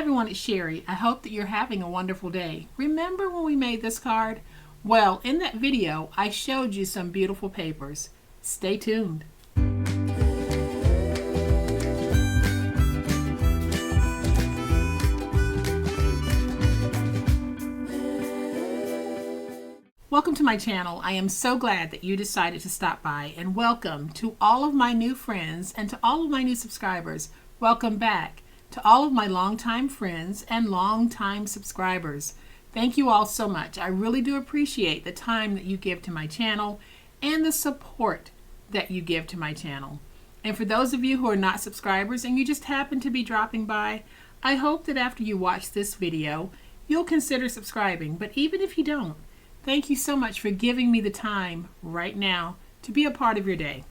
everyone, it's Sherry. I hope that you're having a wonderful day. Remember when we made this card? Well, in that video, I showed you some beautiful papers. Stay tuned. Welcome to my channel. I am so glad that you decided to stop by, and welcome to all of my new friends and to all of my new subscribers. Welcome back to all of my longtime friends and longtime subscribers. Thank you all so much. I really do appreciate the time that you give to my channel and the support that you give to my channel. And for those of you who are not subscribers and you just happen to be dropping by, I hope that after you watch this video, you'll consider subscribing. But even if you don't, thank you so much for giving me the time right now to be a part of your day.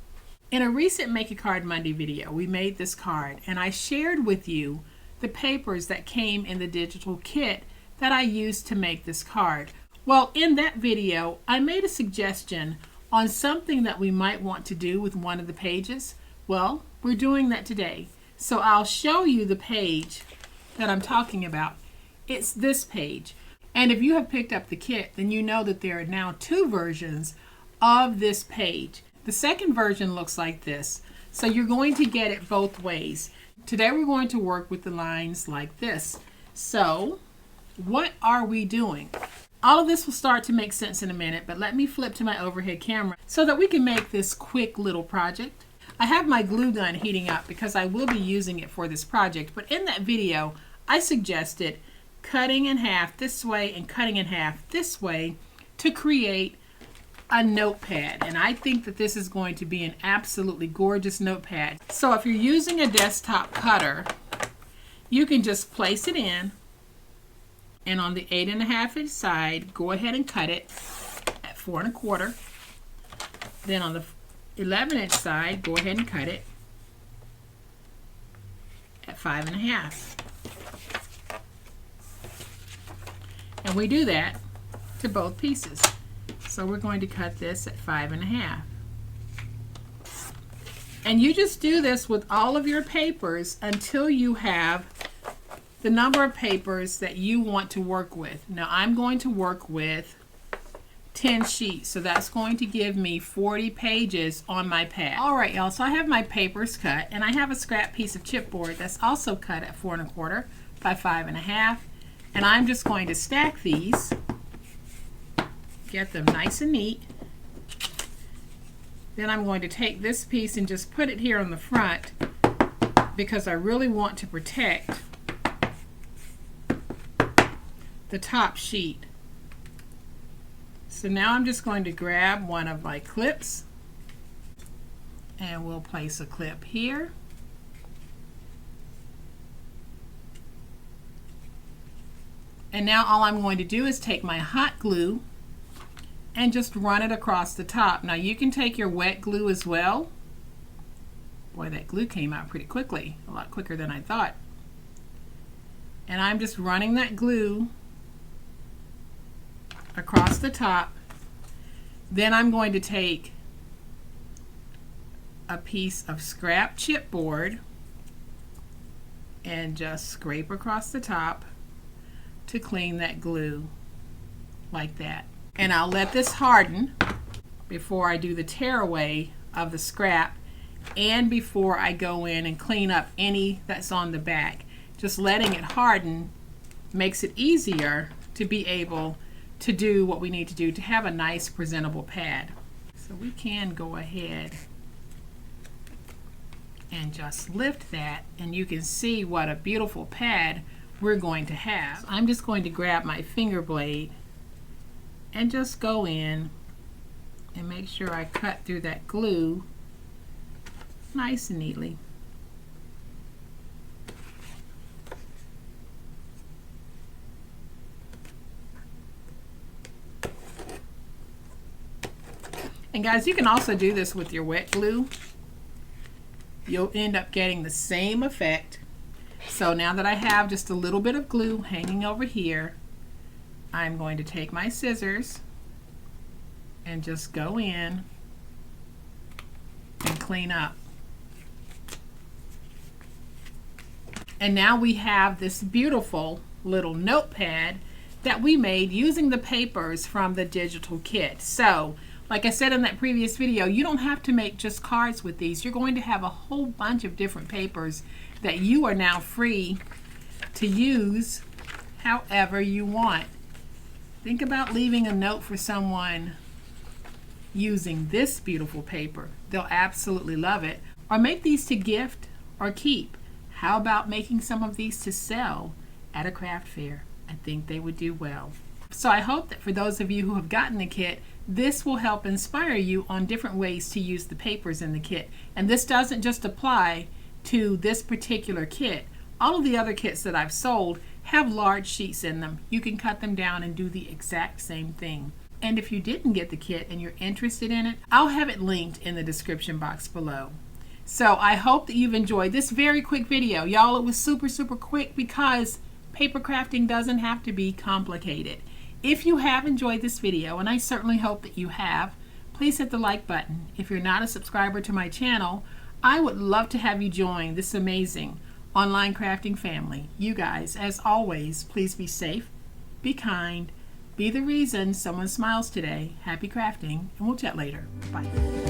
In a recent Make a Card Monday video, we made this card and I shared with you the papers that came in the digital kit that I used to make this card. Well, in that video, I made a suggestion on something that we might want to do with one of the pages. Well, we're doing that today. So I'll show you the page that I'm talking about. It's this page. And if you have picked up the kit, then you know that there are now two versions of this page. The second version looks like this. So you're going to get it both ways. Today we're going to work with the lines like this. So what are we doing? All of this will start to make sense in a minute, but let me flip to my overhead camera so that we can make this quick little project. I have my glue gun heating up because I will be using it for this project, but in that video I suggested cutting in half this way and cutting in half this way to create a notepad, and I think that this is going to be an absolutely gorgeous notepad. So if you're using a desktop cutter, you can just place it in, and on the 8.5 inch side, go ahead and cut it at 4 1/4. Then on the 11 inch side, go ahead and cut it at 5 1/2. And we do that to both pieces. So we're going to cut this at 5 1/2. And you just do this with all of your papers until you have the number of papers that you want to work with. Now I'm going to work with 10 sheets, so that's going to give me 40 pages on my pad. All right, y'all, so I have my papers cut, and I have a scrap piece of chipboard that's also cut at 4 1/4 by 5 1/2. And I'm just going to stack these, get them nice and neat. Then I'm going to take this piece and just put it here on the front because I really want to protect the top sheet. So now I'm just going to grab one of my clips and we'll place a clip here. And now all I'm going to do is take my hot glue and just run it across the top. Now you can take your wet glue as well. Boy, that glue came out pretty quickly, a lot quicker than I thought. And I'm just running that glue across the top. Then I'm going to take a piece of scrap chipboard and just scrape across the top to clean that glue like that. And I'll let this harden before I do the tear away of the scrap and before I go in and clean up any that's on the back. Just letting it harden makes it easier to be able to do what we need to do to have a nice presentable pad. So we can go ahead and just lift that, and you can see what a beautiful pad we're going to have. So I'm just going to grab my finger blade and just go in and make sure I cut through that glue nice and neatly. And guys, you can also do this with your wet glue. You'll end up getting the same effect. So now that I have just a little bit of glue hanging over here, I'm going to take my scissors and just go in and clean up. And now we have this beautiful little notepad that we made using the papers from the digital kit. So, like I said in that previous video, you don't have to make just cards with these. You're going to have a whole bunch of different papers that you are now free to use however you want. Think about leaving a note for someone using this beautiful paper. They'll absolutely love it. Or make these to gift or keep. How about making some of these to sell at a craft fair? I think they would do well. So I hope that for those of you who have gotten the kit, this will help inspire you on different ways to use the papers in the kit. And this doesn't just apply to this particular kit. All of the other kits that I've sold have large sheets in them. You can cut them down and do the exact same thing. And if you didn't get the kit and you're interested in it, I'll have it linked in the description box below. So I hope that you've enjoyed this very quick video. Y'all, it was super quick because paper crafting doesn't have to be complicated. If you have enjoyed this video, and I certainly hope that you have, please hit the like button. If you're not a subscriber to my channel, I would love to have you join this amazing online crafting family. You guys, as always, please be safe, be kind, be the reason someone smiles today. Happy crafting, and we'll chat later. Bye.